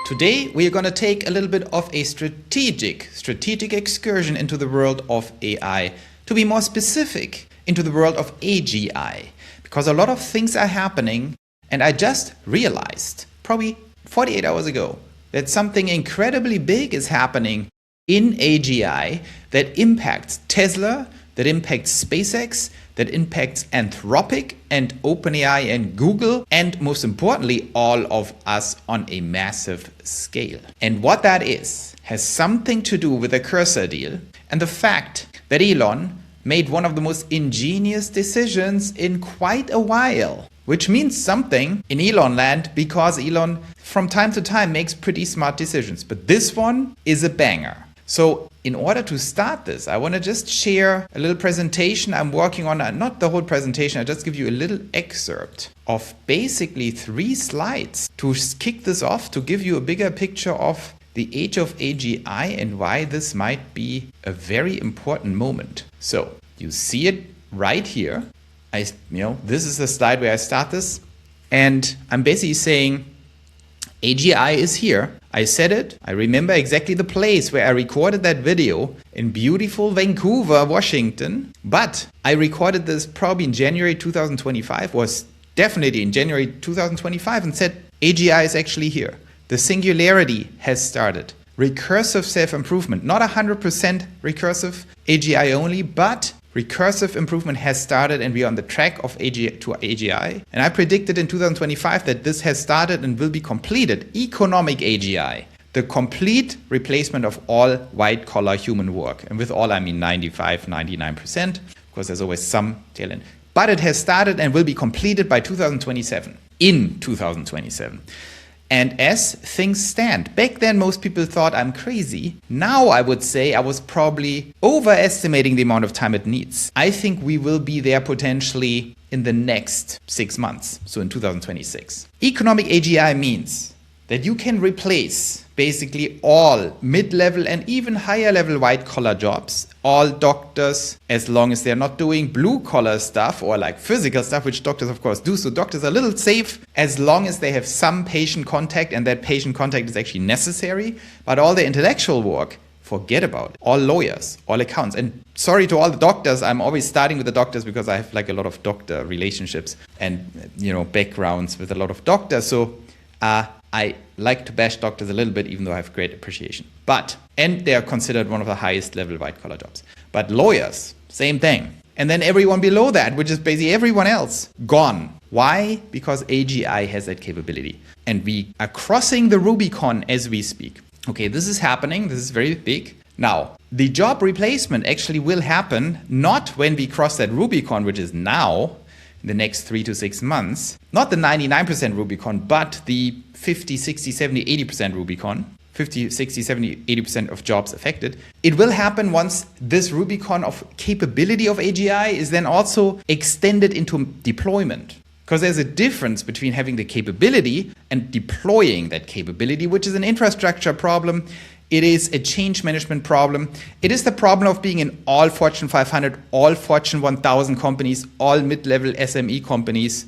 Today we are going to take a little bit of a strategic excursion into the world of AI, to be more specific, into the world of AGI, because a lot of things are happening, and I just realized probably 48 hours ago that something incredibly big is happening in AGI that impacts Tesla, that impacts SpaceX, that impacts Anthropic and OpenAI and Google, and most importantly, all of us on a massive scale. And what that is has something to do with the Cursor deal and the fact that Elon made one of the most ingenious decisions in quite a while, which means something in Elon land, because Elon from time to time makes pretty smart decisions. But this one is a banger. So in order to start this, I want to just share a little presentation I'm working on. Not the whole presentation, I just give you a little excerpt of basically 3 slides to kick this off, to give you a bigger picture of the age of AGI and why this might be a very important moment. So you see it right here. This is the slide where I start this, and I'm basically saying AGI is here. I said it. I remember exactly the place where I recorded that video in beautiful Vancouver, Washington. But I recorded this probably in January 2025, was definitely in January 2025, and said AGI is actually here. The singularity has started. Recursive self-improvement, not 100% recursive AGI only, but recursive improvement has started, and we are on the track of AGI. And I predicted in 2025 that this has started and will be completed. Economic AGI, the complete replacement of all white-collar human work. And with all, I mean 95, 99%. Of course, there's always some tail end. But it has started and will be completed by 2027, in 2027. And as things stand, back then most people thought I'm crazy. Now I would say I was probably overestimating the amount of time it needs. I think we will be there potentially in the next 6 months, so in 2026. Economic AGI means that you can replace basically all mid-level and even higher level white-collar jobs, all doctors, as long as they're not doing blue-collar stuff or like physical stuff, which doctors of course do. So doctors are a little safe as long as they have some patient contact, and that patient contact is actually necessary. But all the intellectual work, forget about it. All lawyers, all accountants. And sorry to all the doctors, I'm always starting with the doctors because I have like a lot of doctor relationships and backgrounds with a lot of doctors. So I like to bash doctors a little bit, even though I have great appreciation. And they are considered one of the highest level white collar jobs. But lawyers, same thing. And then everyone below that, which is basically everyone else, gone. Why? Because AGI has that capability. And we are crossing the Rubicon as we speak. Okay, this is happening. This is very big. Now, the job replacement actually will happen not when we cross that Rubicon, which is now, in the next 3 to 6 months, not the 99% Rubicon, but the 50, 60, 70, 80% Rubicon, 50, 60, 70, 80% of jobs affected. It will happen once this Rubicon of capability of AGI is then also extended into deployment. Because there's a difference between having the capability and deploying that capability, which is an infrastructure problem. It is a change management problem. It is the problem of being in all Fortune 500, all Fortune 1000 companies, all mid-level SME companies,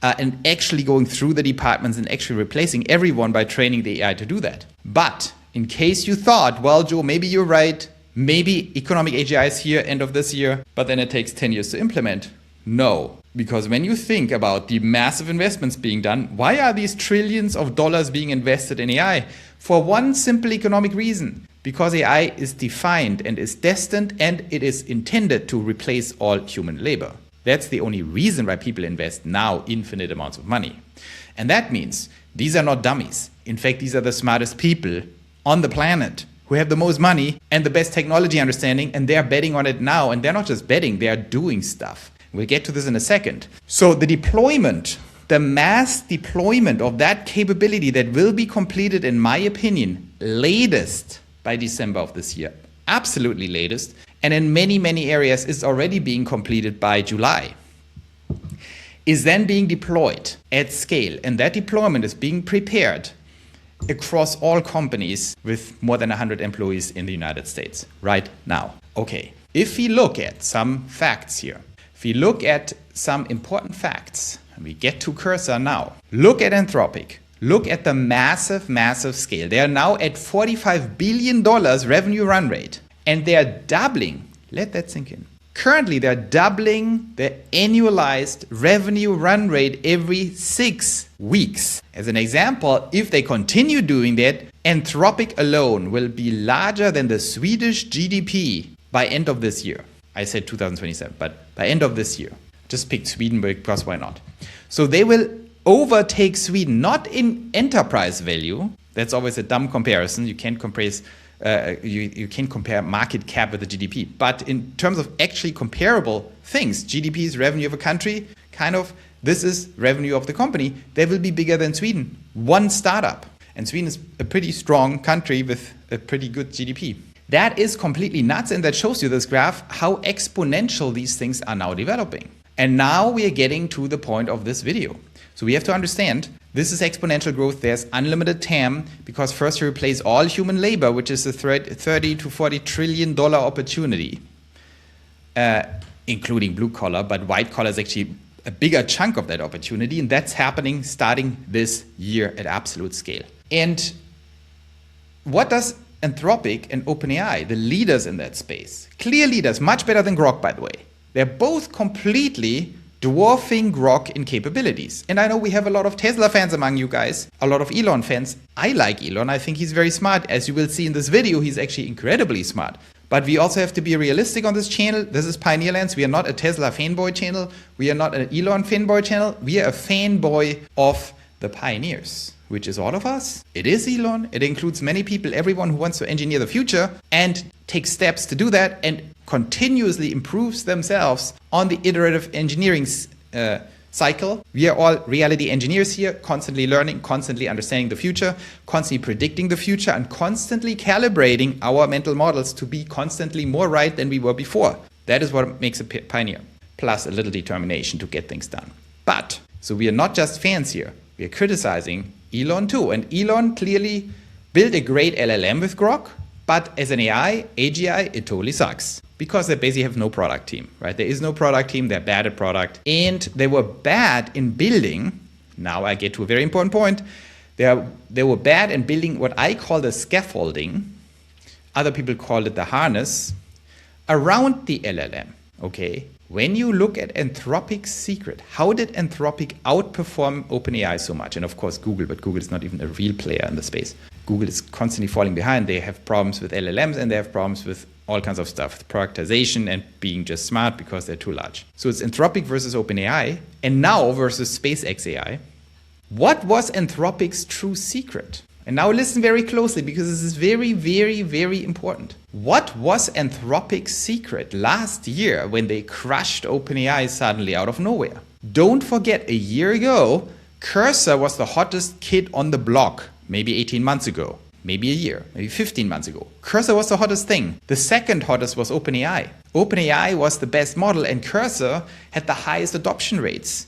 and actually going through the departments and actually replacing everyone by training the AI to do that. But in case you thought, well, Joe, maybe you're right. Maybe economic AGI is here end of this year, but then it takes 10 years to implement. No, because when you think about the massive investments being done, why are these trillions of dollars being invested in AI? For one simple economic reason, because AI is defined and is destined and it is intended to replace all human labor. That's the only reason why people invest now infinite amounts of money. And that means these are not dummies. In fact, these are the smartest people on the planet who have the most money and the best technology understanding, and they're betting on it now. And they're not just betting, they are doing stuff. We'll get to this in a second. So the deployment, the mass deployment of that capability that will be completed, in my opinion, latest by December of this year. Absolutely latest. And in many, many areas is already being completed by July. Is then being deployed at scale. And that deployment is being prepared across all companies with more than 100 employees in the United States right now. Okay, if we look at some facts here, if we look at some important facts, and we get to Cursor now, look at Anthropic, Look at the massive, massive scale. They are now at $45 billion revenue run rate. And they are doubling. Let that sink in. Currently, they're doubling the annualized revenue run rate every 6 weeks. As an example, if they continue doing that, Anthropic alone will be larger than the Swedish GDP by end of this year. I said 2027, but by end of this year. Just picked Sweden because why not? So they will overtake Sweden, not in enterprise value. That's always a dumb comparison. You can't compare you can't compare market cap with the GDP. But in terms of actually comparable things, GDP is revenue of a country, this is revenue of the company. They will be bigger than Sweden. One startup. And Sweden is a pretty strong country with a pretty good GDP. That is completely nuts, and that shows you this graph how exponential these things are now developing. And now we are getting to the point of this video. So we have to understand this is exponential growth. There's unlimited TAM because first you replace all human labor, which is a $30 to $40 trillion opportunity, including blue collar, but white collar is actually a bigger chunk of that opportunity. And that's happening starting this year at absolute scale. And what does Anthropic and OpenAI, the leaders in that space, clear leaders, much better than Grok, by the way. They're both completely dwarfing Grok in capabilities. And I know we have a lot of Tesla fans among you guys, a lot of Elon fans. I like Elon. I think he's very smart. As you will see in this video, he's actually incredibly smart. But we also have to be realistic on this channel. This is Pioneerlands. We are not a Tesla fanboy channel. We are not an Elon fanboy channel. We are a fanboy of the pioneers, which is all of us. It is Elon. It includes many people, everyone who wants to engineer the future and take steps to do that and continuously improves themselves on the iterative engineering cycle. We are all reality engineers here, constantly learning, constantly understanding the future, constantly predicting the future, and constantly calibrating our mental models to be constantly more right than we were before. That is what makes a pioneer, plus a little determination to get things done. But, so we are not just fans here. We are criticizing Elon too. And Elon clearly built a great LLM with Grok, but as an AGI, it totally sucks. Because they basically have no product team, right? There is no product team, they're bad at product. And they were bad in building, now I get to a very important point, they were bad in building what I call the scaffolding, other people call it the harness, around the LLM, okay? When you look at Anthropic's secret, how did Anthropic outperform OpenAI so much? And of course Google, but Google is not even a real player in the space. Google is constantly falling behind. They have problems with LLMs and they have problems with all kinds of stuff, productization and being just smart because they're too large. So it's Anthropic versus OpenAI and now versus SpaceX AI. What was Anthropic's true secret? And now listen very closely because this is very, very, very important. What was Anthropic's secret last year when they crushed OpenAI suddenly out of nowhere? Don't forget, a year ago, Cursor was the hottest kid on the block, maybe 18 months ago. Maybe a year, maybe 15 months ago. Cursor was the hottest thing. The second hottest was OpenAI. OpenAI was the best model and Cursor had the highest adoption rates,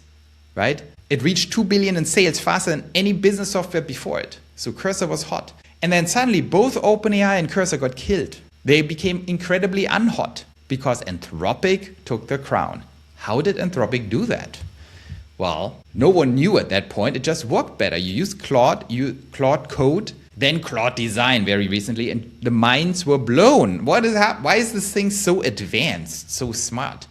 right? It reached 2 billion in sales faster than any business software before it. So Cursor was hot. And then suddenly both OpenAI and Cursor got killed. They became incredibly unhot because Anthropic took the crown. How did Anthropic do that? Well, no one knew at that point. It just worked better. You use Claude Code, then Claude Design very recently, and the minds were blown. Why is this thing so advanced, so smart?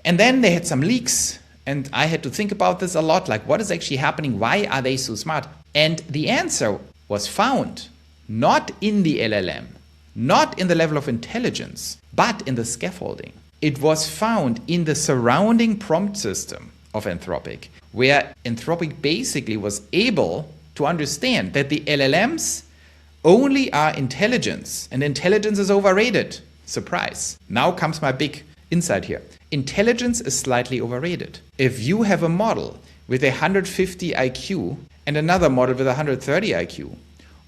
And then they had some leaks, and I had to think about this a lot, like what is actually happening? Why are they so smart? And the answer was found not in the LLM, not in the level of intelligence, but in the scaffolding. It was found in the surrounding prompt system of Anthropic, where Anthropic basically was able to understand that the LLMs only are intelligence, and intelligence is overrated. Surprise. Now comes my big insight here. Intelligence is slightly overrated. If you have a model with 150 IQ and another model with 130 IQ,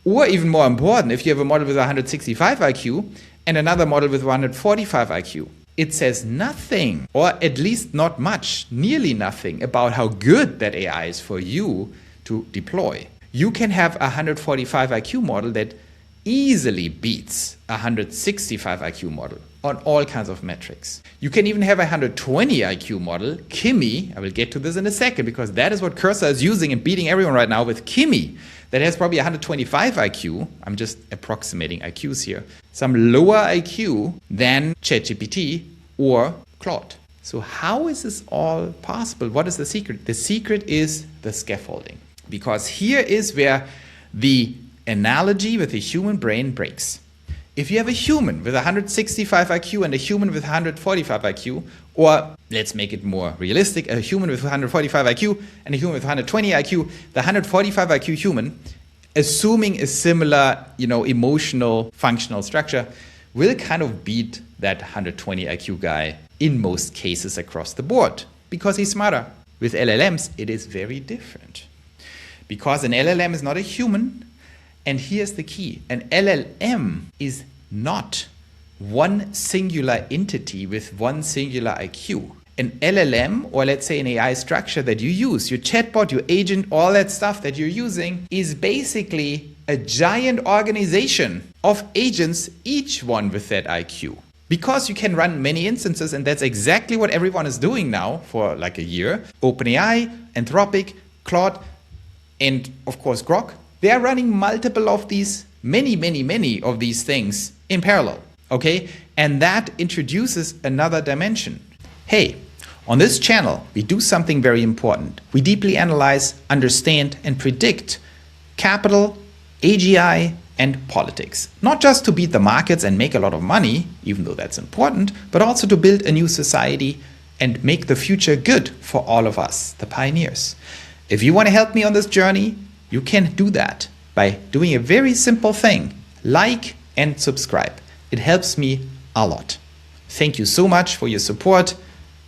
or even more important, if you have a model with 165 IQ and another model with 145 IQ, it says nothing, or at least not much, nearly nothing, about how good that AI is for you to deploy. You can have a 145 IQ model that easily beats a 165 IQ model. on all kinds of metrics. You can even have a 120 IQ model, Kimi. I will get to this in a second because that is what Cursor is using and beating everyone right now with Kimi. That has probably 125 IQ. I'm just approximating IQs here. Some lower IQ than ChatGPT or Claude. So how is this all possible? What is the secret? The secret is the scaffolding. Because here is where the analogy with the human brain breaks. If you have a human with 165 IQ and a human with 145 IQ, or let's make it more realistic, a human with 145 IQ and a human with 120 IQ, the 145 IQ human, assuming a similar, emotional functional structure, will kind of beat that 120 IQ guy in most cases across the board because he's smarter. With LLMs, it is very different because an LLM is not a human. And here's the key. An LLM is not one singular entity with one singular IQ. An LLM, or let's say an AI structure that you use, your chatbot, your agent, all that stuff that you're using is basically a giant organization of agents, each one with that IQ. Because you can run many instances, and that's exactly what everyone is doing now for like a year. OpenAI, Anthropic, Claude, and of course Grok. They are running multiple of these, many of these things in parallel, okay? And that introduces another dimension. Hey, on this channel, we do something very important. We deeply analyze, understand, and predict capital, AGI, and politics. Not just to beat the markets and make a lot of money, even though that's important, but also to build a new society and make the future good for all of us, the pioneers. If you want to help me on this journey, you can do that by doing a very simple thing. Like and subscribe. It helps me a lot. Thank you so much for your support,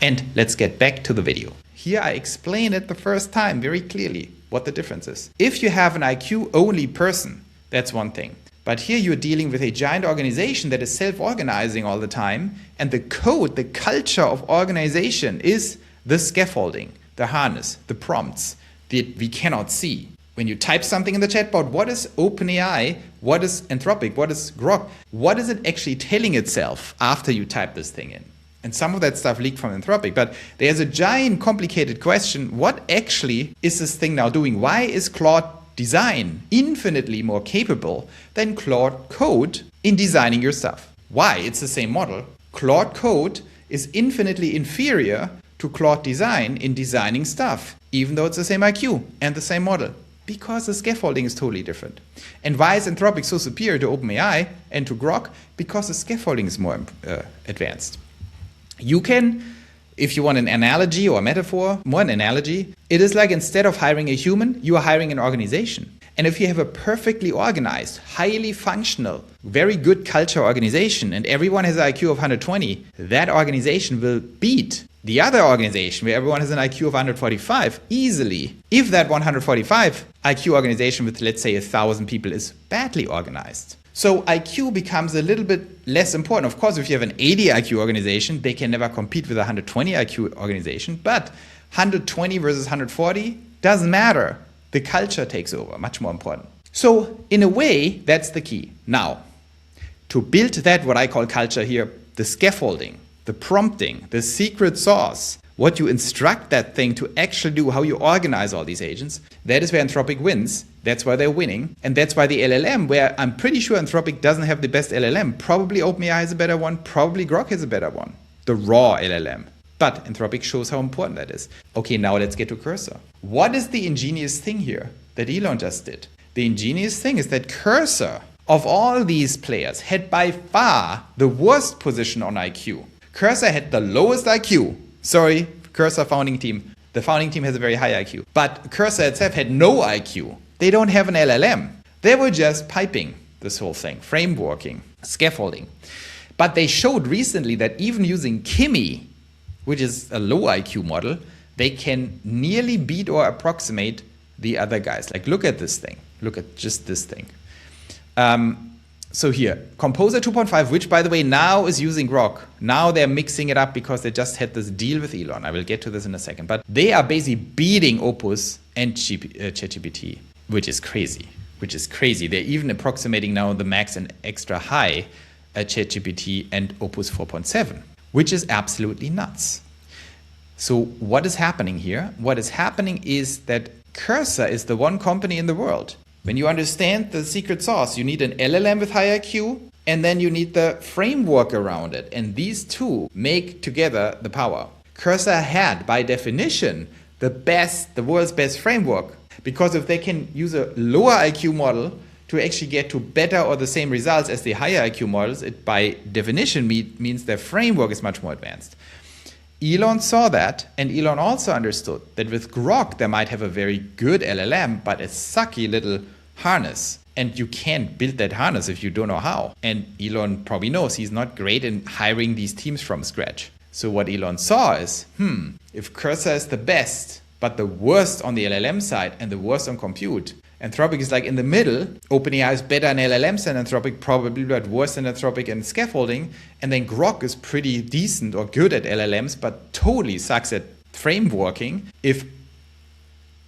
and let's get back to the video. Here I explain it the first time very clearly what the difference is. If you have an IQ only person, that's one thing. But here you're dealing with a giant organization that is self-organizing all the time, and the code, the culture of organization is the scaffolding, the harness, the prompts that we cannot see. When you type something in the chatbot, what is OpenAI? What is Anthropic? What is Grok? What is it actually telling itself after you type this thing in? And some of that stuff leaked from Anthropic, but there's a giant complicated question. What actually is this thing now doing? Why is Claude Design infinitely more capable than Claude Code in designing your stuff? Why? It's the same model. Claude Code is infinitely inferior to Claude Design in designing stuff, even though it's the same IQ and the same model. Because the scaffolding is totally different. And why is Anthropic so superior to OpenAI and to Grok? Because the scaffolding is more advanced. You can, if you want an analogy or a metaphor, more an analogy, it is like instead of hiring a human, you are hiring an organization. And if you have a perfectly organized, highly functional, very good culture organization, and everyone has an IQ of 120, that organization will beat the other organization where everyone has an IQ of 145 easily. If that 145 IQ organization with, let's say, 1,000 people is badly organized. So IQ becomes a little bit less important. Of course, if you have an 80 IQ organization, they can never compete with a 120 IQ organization. But 120 versus 140 doesn't matter. The culture takes over, much more important. So in a way, that's the key. Now, to build that, what I call culture here, the scaffolding, the prompting, the secret sauce, what you instruct that thing to actually do, how you organize all these agents, that is where Anthropic wins. That's why they're winning. And that's why the LLM, where I'm pretty sure Anthropic doesn't have the best LLM, probably OpenAI has a better one, probably Grok has a better one, the raw LLM. But Anthropic shows how important that is. Okay, now let's get to Cursor. What is the ingenious thing here that Elon just did? The ingenious thing is that Cursor, of all these players, had by far the worst position on IQ. Cursor had the lowest IQ. Sorry, Cursor founding team. The founding team has a very high IQ. But Cursor itself had no IQ. They don't have an LLM. They were just piping this whole thing, frameworking, scaffolding. But they showed recently that even using Kimi, which is a low IQ model, they can nearly beat or approximate the other guys. Like, look at this thing. Look at just this thing. So here, Composer 2.5, which by the way now is using Grok. Now they're mixing it up because they just had this deal with Elon. I will get to this in a second. But they are basically beating Opus and ChatGPT, which is crazy. They're even approximating now the max and extra high ChatGPT and Opus 4.7, which is absolutely nuts. So what is happening here? What is happening is that Cursor is the one company in the world. When you understand the secret sauce, you need an LLM with high IQ, and then you need the framework around it. And these two make together the power. Cursor had, by definition, the world's best framework. Because if they can use a lower IQ model to actually get to better or the same results as the higher IQ models, it by definition means their framework is much more advanced. Elon saw that, and Elon also understood that with Grok, they might have a very good LLM, but a sucky little harness. And you can't build that harness if you don't know how. And Elon probably knows he's not great in hiring these teams from scratch. So what Elon saw is, if Cursor is the best, but the worst on the LLM side and the worst on compute, Anthropic is like in the middle. OpenAI is better in LLMs than Anthropic, probably but worse than Anthropic in scaffolding. And then Grok is pretty decent or good at LLMs, but totally sucks at frameworking. If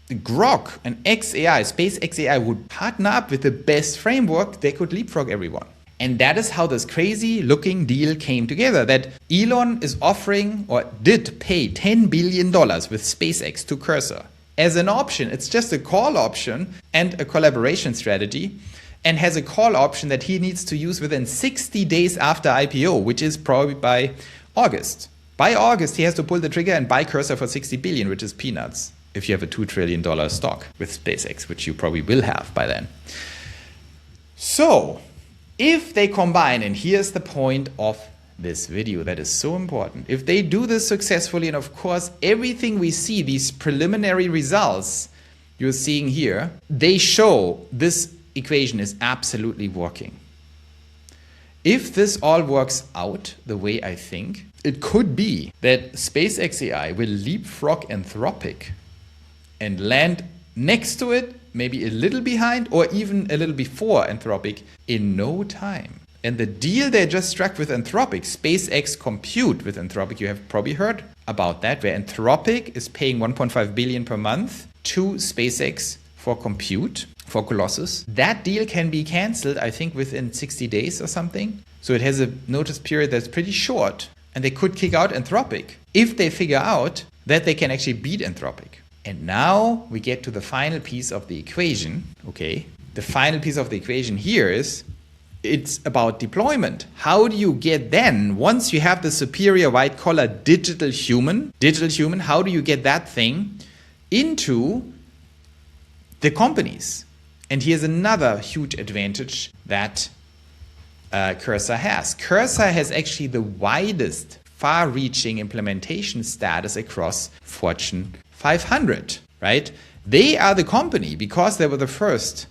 Grok and XAI, SpaceX AI would partner up with the best framework, they could leapfrog everyone. And that is how this crazy looking deal came together, that Elon is offering or did pay $10 billion with SpaceX to Cursor. As an option, it's just a call option and a collaboration strategy, and has a call option that he needs to use within 60 days after IPO, which is probably by August. By August, he has to pull the trigger and buy Cursor for $60 billion, which is peanuts if you have a $2 trillion stock with SpaceX, which you probably will have by then. So, if they combine, and here's the point of this video that is so important, if they do this successfully, and of course everything we see, these preliminary results you're seeing here, they show this equation is absolutely working. If this all works out the way I think, it could be that SpaceX AI will leapfrog Anthropic and land next to it, maybe a little behind or even a little before Anthropic in no time. And the deal they just struck with Anthropic, SpaceX Compute with Anthropic, you have probably heard about that, where Anthropic is paying $1.5 billion per month to SpaceX for compute, for Colossus. That deal can be canceled, I think, within 60 days or something. So it has a notice period that's pretty short, and they could kick out Anthropic if they figure out that they can actually beat Anthropic. And now we get to the final piece of the equation, okay? The final piece of the equation here is, it's about deployment. How do you get then, once you have the superior white collar digital human, how do you get that thing into the companies? And here's another huge advantage that Cursor has. Cursor has actually the widest, far-reaching implementation status across Fortune 500, right? They are the company, because they were the first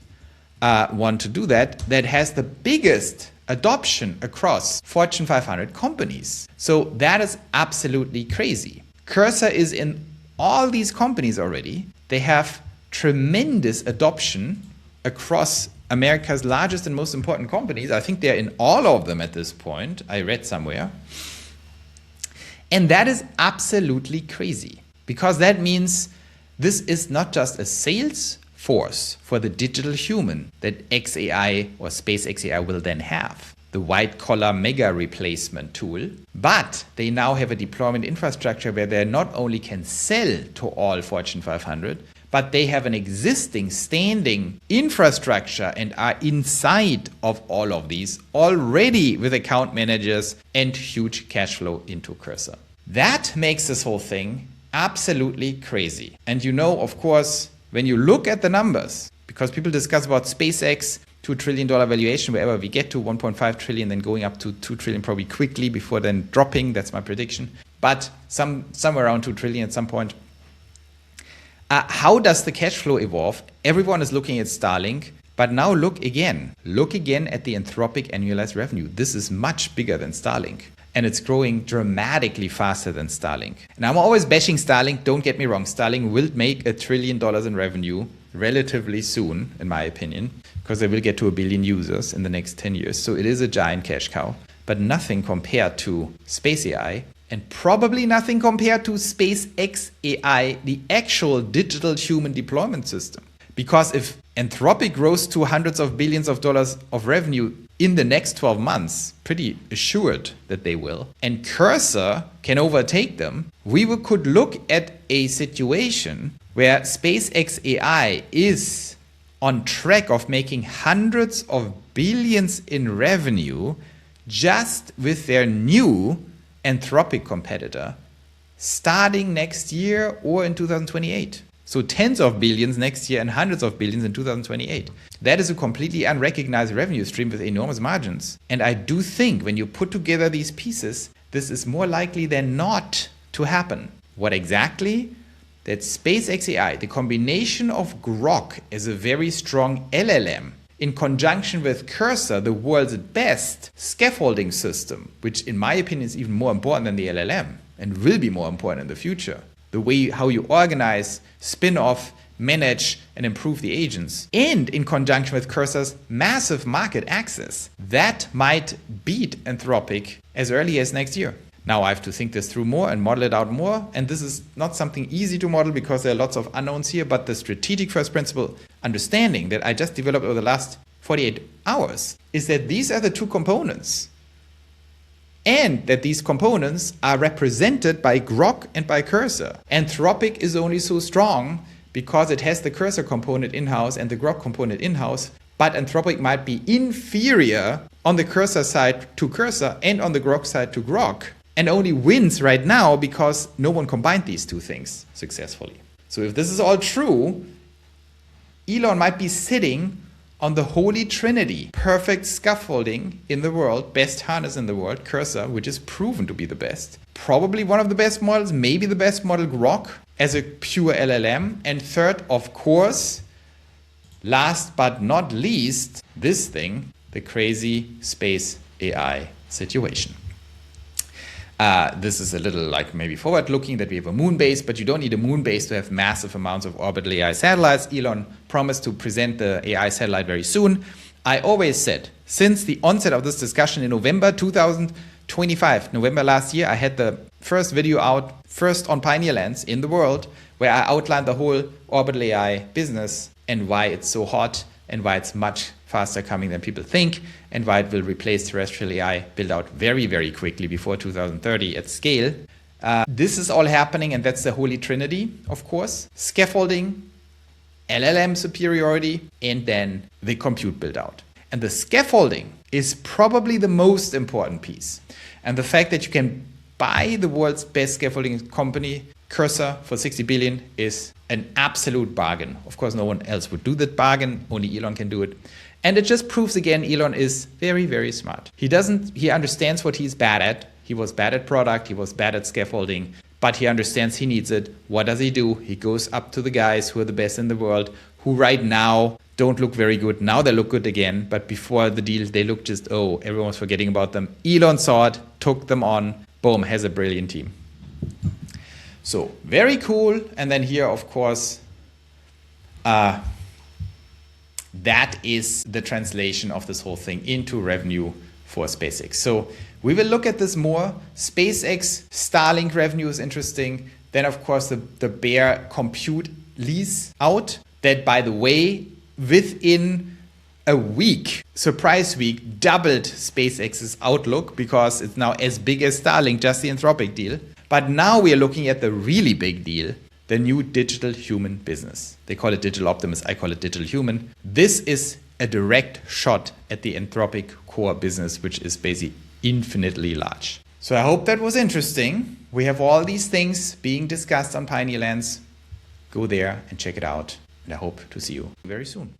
one to do that has the biggest adoption across Fortune 500 companies. So that is absolutely crazy. Cursor is in all these companies already. They have tremendous adoption across America's largest and most important companies. I think they're in all of them at this point. I read somewhere. And that is absolutely crazy, because that means this is not just a sales force for the digital human that XAI or SpaceX AI will then have, the white collar mega replacement tool, but they now have a deployment infrastructure where they not only can sell to all Fortune 500, but they have an existing standing infrastructure and are inside of all of these already with account managers and huge cash flow into Cursor. That makes this whole thing absolutely crazy. And you know, of course, when you look at the numbers, because people discuss about SpaceX, $2 trillion valuation, wherever we get to 1.5 trillion, then going up to 2 trillion probably quickly before then dropping, that's my prediction. But somewhere around 2 trillion at some point. How does the cash flow evolve? Everyone is looking at Starlink, but now look again at the Anthropic annualized revenue. This is much bigger than Starlink. And it's growing dramatically faster than Starlink. And I'm always bashing Starlink, don't get me wrong. Starlink will make $1 trillion in revenue relatively soon, in my opinion, because they will get to 1 billion users in the next 10 years. So it is a giant cash cow, but nothing compared to Space AI, and probably nothing compared to SpaceX AI, the actual digital human deployment system. Because if Anthropic grows to hundreds of billions of dollars of revenue in the next 12 months, pretty assured that they will, and Cursor can overtake them, could look at a situation where SpaceX AI is on track of making hundreds of billions in revenue just with their new Anthropic competitor starting next year or in 2028. So tens of billions next year and hundreds of billions in 2028. That is a completely unrecognized revenue stream with enormous margins. And I do think when you put together these pieces, this is more likely than not to happen. What exactly? That SpaceX AI, the combination of Grok as a very strong LLM, in conjunction with Cursor, the world's best scaffolding system, which in my opinion is even more important than the LLM and will be more important in the future. The way how you organize, spin off, manage, and improve the agents. And in conjunction with Cursor's massive market access, that might beat Anthropic as early as next year. Now I have to think this through more and model it out more. And this is not something easy to model because there are lots of unknowns here, but the strategic first principle understanding that I just developed over the last 48 hours is that these are the two components. And that these components are represented by Grok and by Cursor. Anthropic is only so strong because it has the Cursor component in-house and the Grok component in-house, but Anthropic might be inferior on the Cursor side to Cursor and on the Grok side to Grok, and only wins right now because no one combined these two things successfully. So if this is all true, Elon might be sitting on the holy trinity, perfect scaffolding in the world, best harness in the world, Cursor, which is proven to be the best. Probably one of the best models, maybe the best model, Grok, as a pure LLM. And third, of course, last but not least, this thing, the crazy space AI situation. This is a little like maybe forward looking that we have a moon base, but you don't need a moon base to have massive amounts of orbital AI satellites. Elon promised to present the AI satellite very soon. I always said, since the onset of this discussion in November 2025, November last year, I had the first video out, first on Pioneer Lands in the world, where I outlined the whole orbital AI business and why it's so hot and why it's much faster coming than people think, and why it will replace terrestrial AI built out very, very quickly before 2030 at scale. This is all happening, and that's the holy trinity, of course. Scaffolding, LLM superiority, and then the compute build out. And the scaffolding is probably the most important piece. And the fact that you can buy the world's best scaffolding company, Cursor, for 60 billion is an absolute bargain. Of course, no one else would do that bargain. Only Elon can do it. And it just proves again, Elon is very, very smart. He understands what he's bad at. He was bad at product. He was bad at scaffolding, but he understands he needs it. What does he do? He goes up to the guys who are the best in the world, who right now don't look very good. Now they look good again. But before the deal, they look just, oh, everyone was forgetting about them. Elon saw it, took them on, boom, has a brilliant team. So very cool. And then here, of course, that is the translation of this whole thing into revenue for SpaceX. So we will look at this more. SpaceX Starlink revenue is interesting. Then, of course, the Bear compute lease out. That, by the way, within a week, surprise week, doubled SpaceX's outlook because it's now as big as Starlink, just the Anthropic deal. But now we are looking at the really big deal, the new digital human business. They call it digital optimist. I call it digital human. This is a direct shot at the Anthropic core business, which is basically infinitely large. So I hope that was interesting. We have all these things being discussed on Pioneer Lands. Go there and check it out. And I hope to see you very soon.